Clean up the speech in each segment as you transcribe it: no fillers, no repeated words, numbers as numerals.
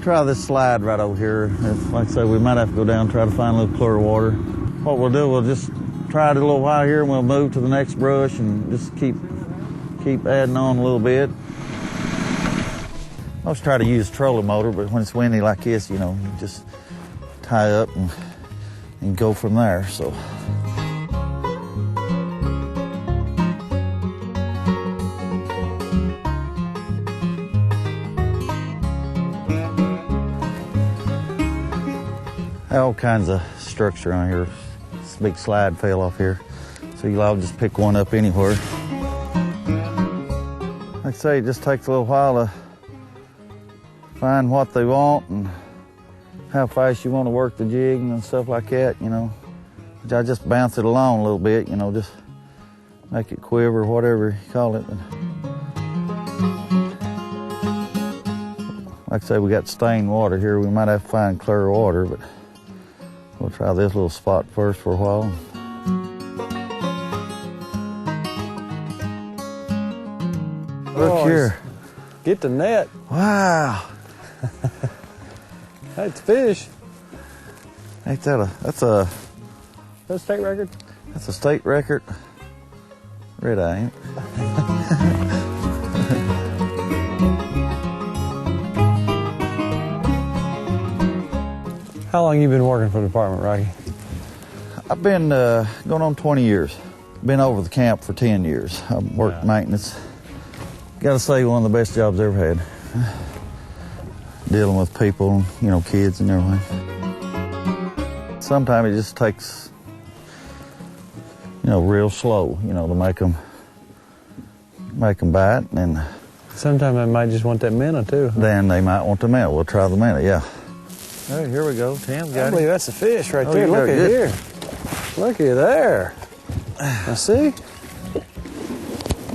try this slide right over here. Like I say, we might have to go down and try to find a little clear water. What we'll do, we'll just try it a little while here and we'll move to the next brush and just keep adding on a little bit. I always try to use a trolling motor, but when it's windy like this, you know, you just tie up and go from there, so. All kinds of structure on here. This big slide fell off here, so you'll all just pick one up anywhere. Like I say, it just takes a little while to find what they want and how fast you want to work the jig and stuff like that, you know. I just bounce it along a little bit, you know, just make it quiver, whatever you call it. Like I say, we got stained water here. We might have to find clear water, but we'll try this little spot first for a while. Look here. Get the net. Wow. That's fish. Ain't that that's a state record? That's a state record. Red eye, ain't it? How long you been working for the department, Rocky? I've been going on 20 years. Been over the camp for 10 years. I've worked maintenance. Gotta say, one of the best jobs I ever had. Dealing with people, you know, kids and everything. Sometimes it just takes, you know, real slow, you know, to make them bite, and sometimes they might just want that minnow too. Then they might want the minnow. We'll try the minnow, yeah. Hey, here we go. Tim's got it. I believe that's a fish right there. Look at here. Look at there. Now see?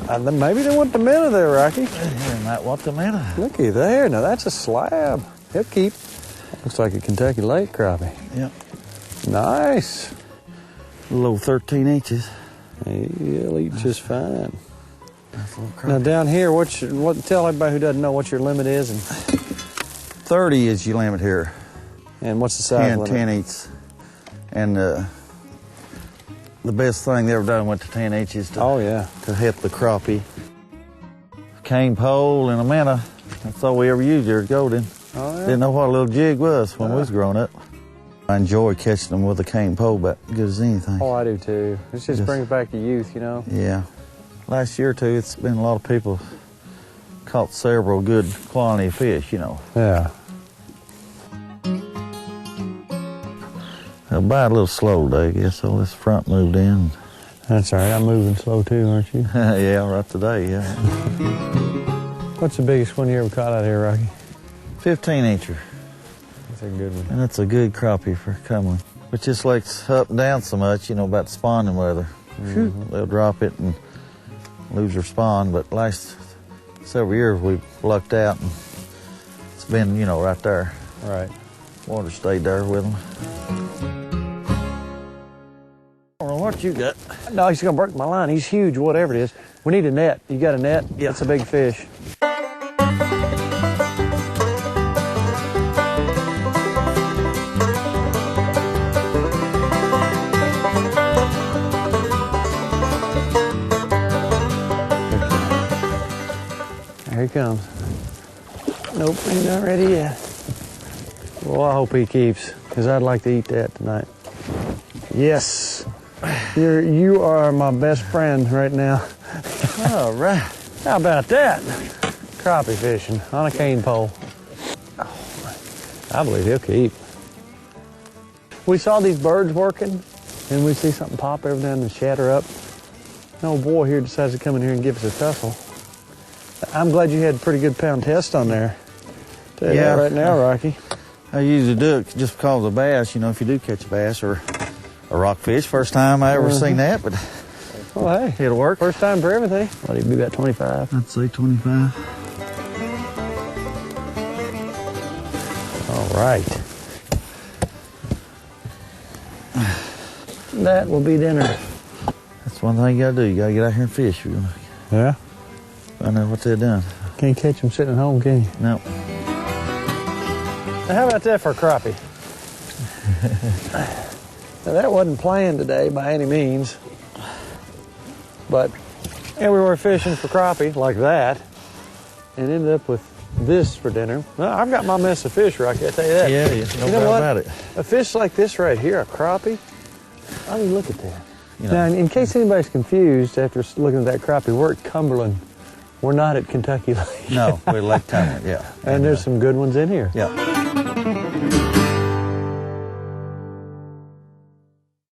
Maybe they want the minnow there, Rocky. They might want the minnow. Look at there. Now that's a slab. He'll keep. Looks like a Kentucky Lake Crappie. Yep. Nice. A little 13 inches. He'll eat just fine. Now down here, tell everybody who doesn't know what your limit is. 30 is your limit here. And what's the size limit? 10 each. And the best thing they ever done went to 10 inches to hit the crappie. Cane pole and a minnow. That's all we ever used here at Golden. Oh, yeah. Didn't know what a little jig was when we was growing up. I enjoy catching them with a cane pole about as good as anything. Oh, I do too. It just brings back your youth, you know? Yeah. Last year or two, it's been a lot of people caught several good quality fish, you know. Yeah. I'll bite a little slow today, I guess, so this front moved in. That's all right. I'm moving slow too, aren't you? Yeah, right today, yeah. What's the biggest one you ever caught out here, Rocky? 15-incher. That's a good one. And that's a good crappie for Cumberland. But just like up and down so much, you know, about the spawning weather. Mm-hmm. They'll drop it and lose their spawn, but last several years we've lucked out and it's been, you know, right there. Right. Water stayed there with them. I don't know what you got. No, he's gonna break my line. He's huge, whatever it is. We need a net. You got a net? Yeah. That's a big fish. Here he comes. Nope, he's not ready yet. Well, I hope he keeps, because I'd like to eat that tonight. Yes. You are my best friend right now. All right. How about that? Crappie fishing on a cane pole. Oh, I believe he'll keep. We saw these birds working, and we see something pop every now and then shatter up. An old boy here decides to come in here and give us a tussle. I'm glad you had a pretty good pound test on there. Tell you that right now, Rocky. I usually do it just because of bass, you know, if you do catch a bass or a rockfish. First time I ever seen that, but well, hey, it'll work. First time for everything. What do you be about 25? I'd say 25. All right. That will be dinner. That's one thing you gotta do. You gotta get out here and fish. Yeah? Find out what they're doing. Can't catch them sitting at home, can you? No. Now, how about that for a crappie? Now, that wasn't planned today by any means, but we were fishing for crappie like that and ended up with this for dinner. Well, I've got my mess of fish, Rocky, I tell you that. Yeah, you know what? About it. A fish like this right here, a crappie, I mean, look at that. You know, now, in case anybody's confused after looking at that crappie, we're at Cumberland. We're not at Kentucky Lake. No, we're at Lake Cumberland, yeah. And there's some good ones in here. Yeah.